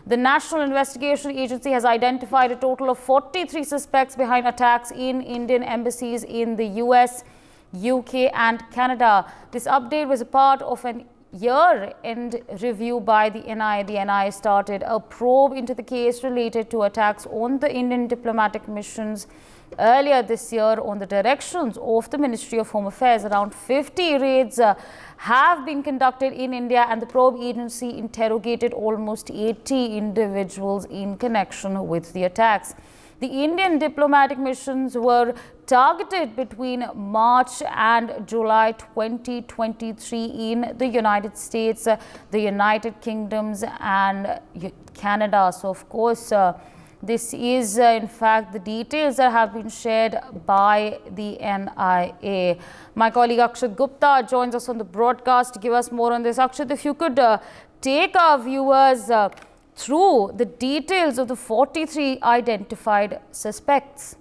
The National Investigation Agency has identified a total of 43 suspects behind attacks in Indian embassies in the US, UK and Canada. This update was a part of an year-end review by the NIA. The NIA started a probe into the case related to attacks on the Indian diplomatic missions earlier this year on the directions of the Ministry of Home Affairs. Around 50 raids have been conducted in India, and the probe agency interrogated almost 80 individuals in connection with the attacks. The Indian diplomatic missions were targeted between March and July 2023 in the United States, the United Kingdoms and Canada. So, of course, this is in fact the details that have been shared by the NIA. My colleague Akshat Gupta joins us on the broadcast to give us more on this. Akshat, if you could take our viewers through the details of the 43 identified suspects.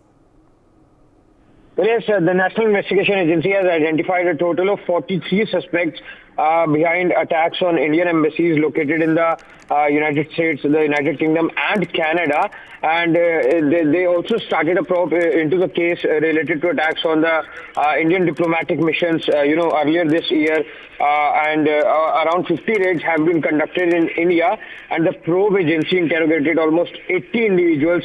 Yes, the National Investigation Agency has identified a total of 43 suspects behind attacks on Indian embassies located in the United States, the United Kingdom and Canada. And they also started a probe into the case related to attacks on the Indian diplomatic missions, earlier this year. And around 50 raids have been conducted in India. And the probe agency interrogated almost 80 individuals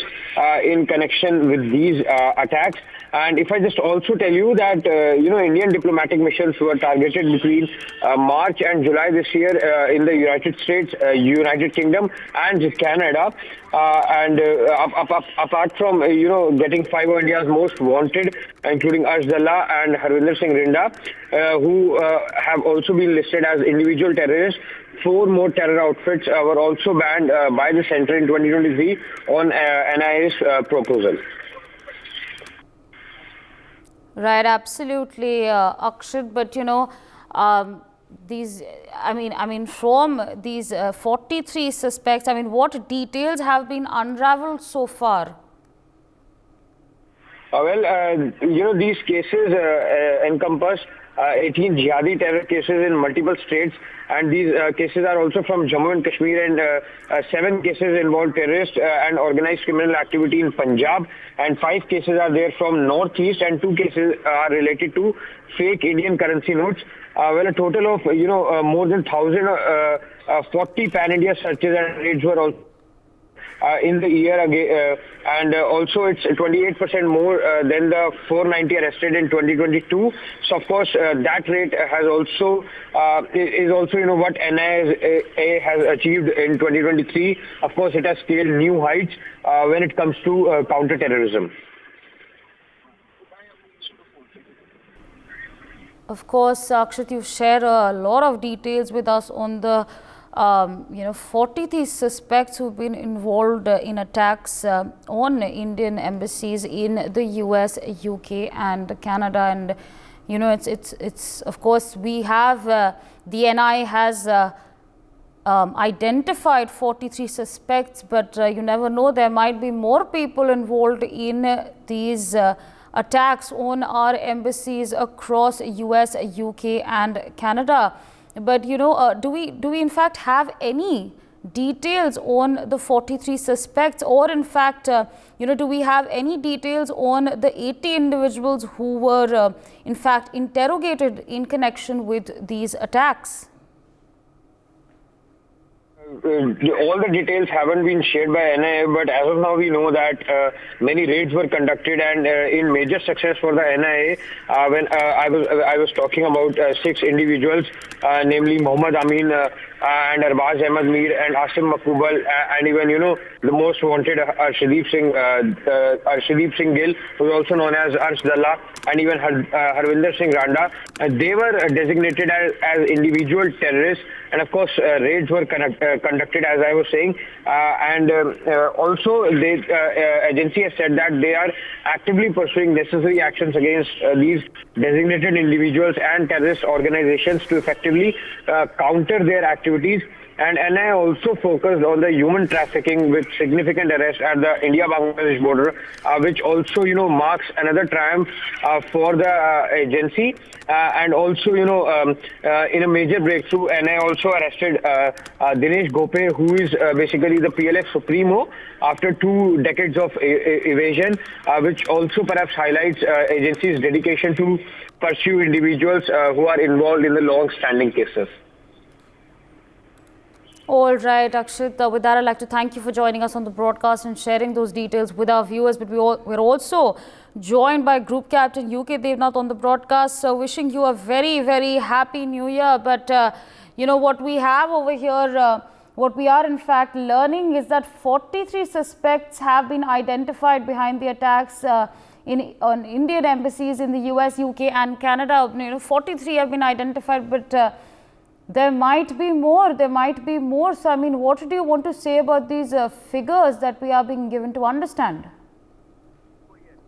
in connection with these attacks. And if I just also tell you that, Indian diplomatic missions were targeted between March and July this year in the United States, United Kingdom and Canada. Apart from, getting 5 of India's most wanted, including Ashdallah and Harvinder Singh Rinda, who have also been listed as individual terrorists, 4 more terror outfits were also banned by the center in 2023 on NIA's proposal. Right, absolutely, Akshat. But from these 43 suspects, what details have been unraveled so far? These cases encompass 18 jihadi terror cases in multiple states, and these cases are also from Jammu and Kashmir, and 7 cases involve terrorist and organized criminal activity in Punjab, and 5 cases are there from Northeast, and 2 cases are related to fake Indian currency notes. A total of more than 1,040 pan-India searches and raids were also in the year and also it's 28% more than the 490 arrested in 2022. So of course that rate has also is also what NIA has achieved in 2023. Of course it has scaled new heights when it comes to counter-terrorism. Of course, Akshat, you've shared a lot of details with us on the 43 suspects who've been involved in attacks on Indian embassies in the US, UK and Canada. And it's of course we have the NIA has identified 43 suspects, but you never know, there might be more people involved in these attacks on our embassies across US, UK and Canada. But do we in fact have any details on the 43 suspects, or in fact do we have any details on the 80 individuals who were in fact interrogated in connection with these attacks? All the details haven't been shared by NIA, but as of now we know that many raids were conducted, and in major success for the NIA, when I was talking about 6 individuals, namely Mohammad Amin and Arbaz Ahmed Mir and Asim Makubal, and even the most wanted Arshdeep Singh Gill, who is also known as Ashdallah, and even Harvinder Singh Randa. They were designated as individual terrorists, and of course raids were conducted, as I was saying, and also the agency has said that they are actively pursuing necessary actions against these designated individuals and terrorist organizations to effectively counter their activities. And NIA also focused on the human trafficking with significant arrests at the India-Bangladesh border, which also, marks another triumph for the agency. And also, in a major breakthrough, NIA also arrested Dinesh Gope, who is basically the PLF Supremo, after 2 decades of evasion, which also perhaps highlights agency's dedication to pursue individuals who are involved in the long-standing cases. All right, Akshit. With that, I'd like to thank you for joining us on the broadcast and sharing those details with our viewers. But we're also joined by Group Captain UK Devnath on the broadcast. So wishing you a very, very happy New Year. But, what we have over here, what we are in fact learning is that 43 suspects have been identified behind the attacks on Indian embassies in the US, UK and Canada. 43 have been identified, but there might be more. So, I mean, what do you want to say about these figures that we are being given to understand?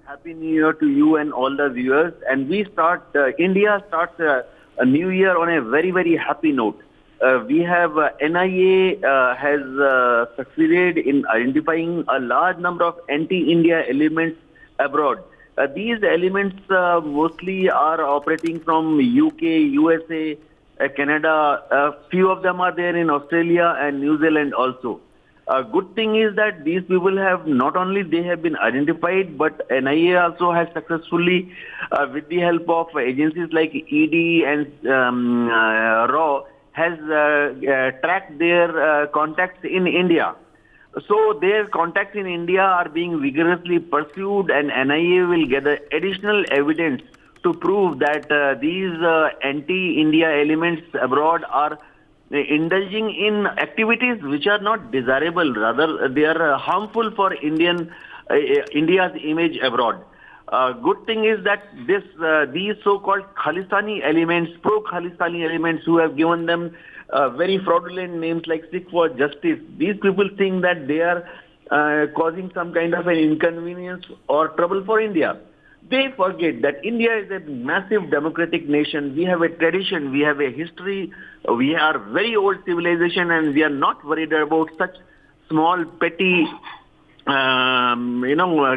Happy New Year to you and all the viewers. And India starts a new year on a very, very happy note. We have NIA has succeeded in identifying a large number of anti-India elements abroad. These elements mostly are operating from UK, USA, Canada. A few of them are there in Australia and New Zealand also. A good thing is that these people have not only they have been identified, but NIA also has successfully, with the help of agencies like ED and RAW, has tracked their contacts in India. So their contacts in India are being vigorously pursued, and NIA will gather additional evidence to prove that these anti-India elements abroad are indulging in activities which are not desirable. Rather, they are harmful for India's image abroad. Good thing is that these so-called Khalistani elements, pro-Khalistani elements, who have given them very fraudulent names like Sikh for Justice, these people think that they are causing some kind of an inconvenience or trouble for India. They forget that India is a massive democratic nation. We have a tradition, we have a history, we are very old civilization, and we are not worried about such small, petty,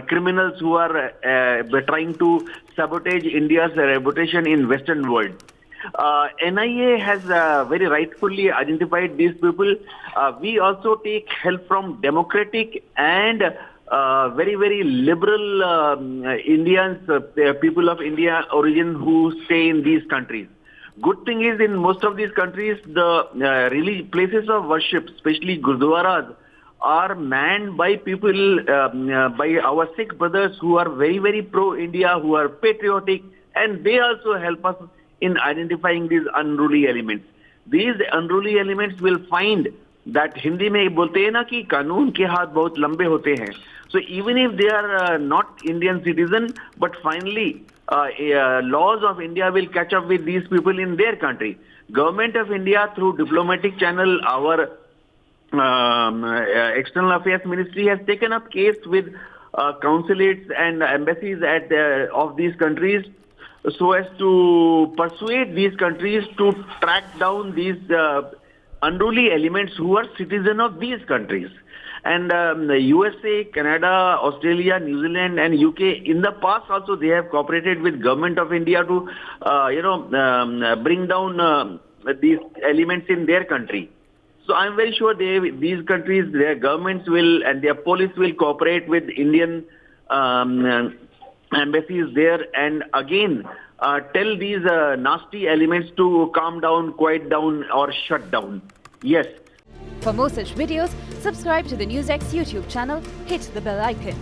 criminals who are trying to sabotage India's reputation in Western world. NIA has very rightfully identified these people. We also take help from democratic and very, very liberal Indians, people of India origin who stay in these countries. Good thing is, in most of these countries, the places of worship, especially gurdwaras, are manned by people, by our Sikh brothers who are very, very pro-India, who are patriotic, and they also help us in identifying these unruly elements. These unruly elements will find that Hindi में बोलते हैं ना कि कानून के हाथ बहुत लंबे होते हैं. So even if they are not Indian citizen, but finally laws of India will catch up with these people in their country. Government of India, through diplomatic channel, our External Affairs Ministry has taken up case with consulates and embassies of these countries, so as to persuade these countries to track down these unruly elements who are citizens of these countries. And the USA, Canada, Australia, New Zealand and UK, in the past also they have cooperated with government of India to, bring down these elements in their country. So I'm very sure these countries, their governments will and their police will cooperate with Indian embassies there, and again tell these nasty elements to calm down, quiet down or shut down. Yes. For more such videos, subscribe to the NewsX YouTube channel, hit the bell icon.